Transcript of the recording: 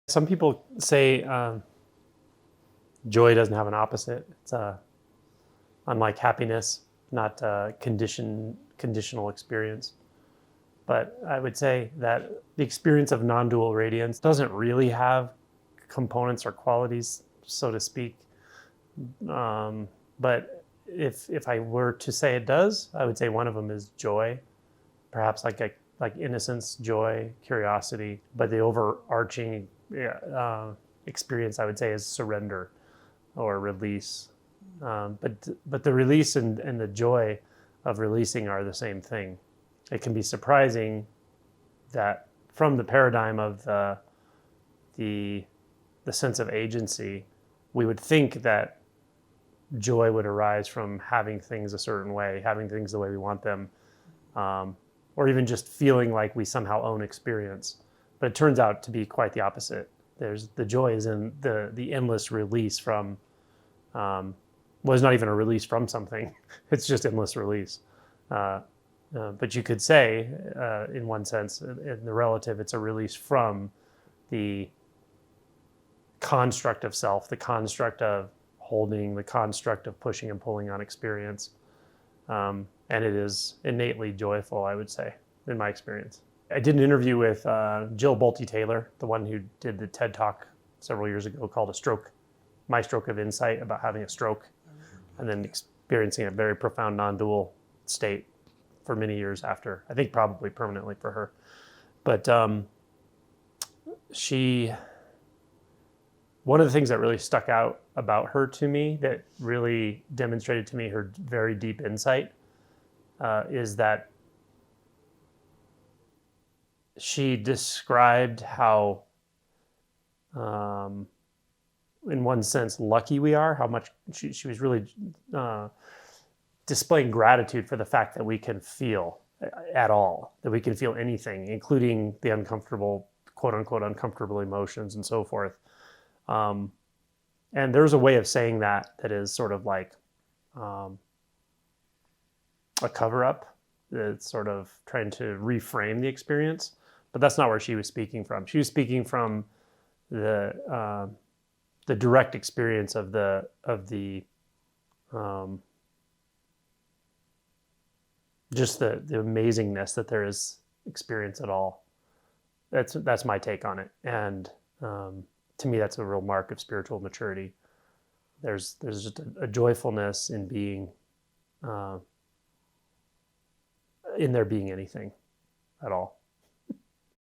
Some people say joy doesn't have an opposite. It's unlike happiness, not conditional experience. But I would say that the experience of non-dual radiance doesn't really have components or qualities, so to speak. But if I were to say it does, I would say one of them is joy, perhaps like innocence, joy, curiosity. But the overarching experience, I would say, is surrender or release. But the release and the joy of releasing are the same thing. It can be surprising that from the paradigm of the sense of agency, we would think that joy would arise from having things a certain way, having things the way we want them, or even just feeling like we somehow own experience. But it turns out to be quite the opposite. The joy is in the endless release from, well, it's not even a release from something. It's just endless release. But you could say, in one sense, in the relative, it's a release from the construct of self, the construct of holding, the construct of pushing and pulling on experience. And it is innately joyful, I would say, in my experience. I did an interview with Jill Bolte Taylor, the one who did the TED Talk several years ago called My Stroke of Insight, about having a stroke and then experiencing a very profound non-dual state for many years after, I think probably permanently for her. But one of the things that really stuck out about her to me, that really demonstrated to me her very deep insight, is that she described how, in one sense, lucky we are, how much she was really displaying gratitude for the fact that we can feel at all, that we can feel anything, including the uncomfortable, quote unquote, uncomfortable emotions and so forth. And there's a way of saying that is sort of like a cover up. It's sort of trying to reframe the experience, but that's not where she was speaking from. She was speaking from the direct experience of the just the amazingness that there is experience at all. That's my take on it. And to me, that's a real mark of spiritual maturity. There's just a joyfulness in being, in there being anything at all.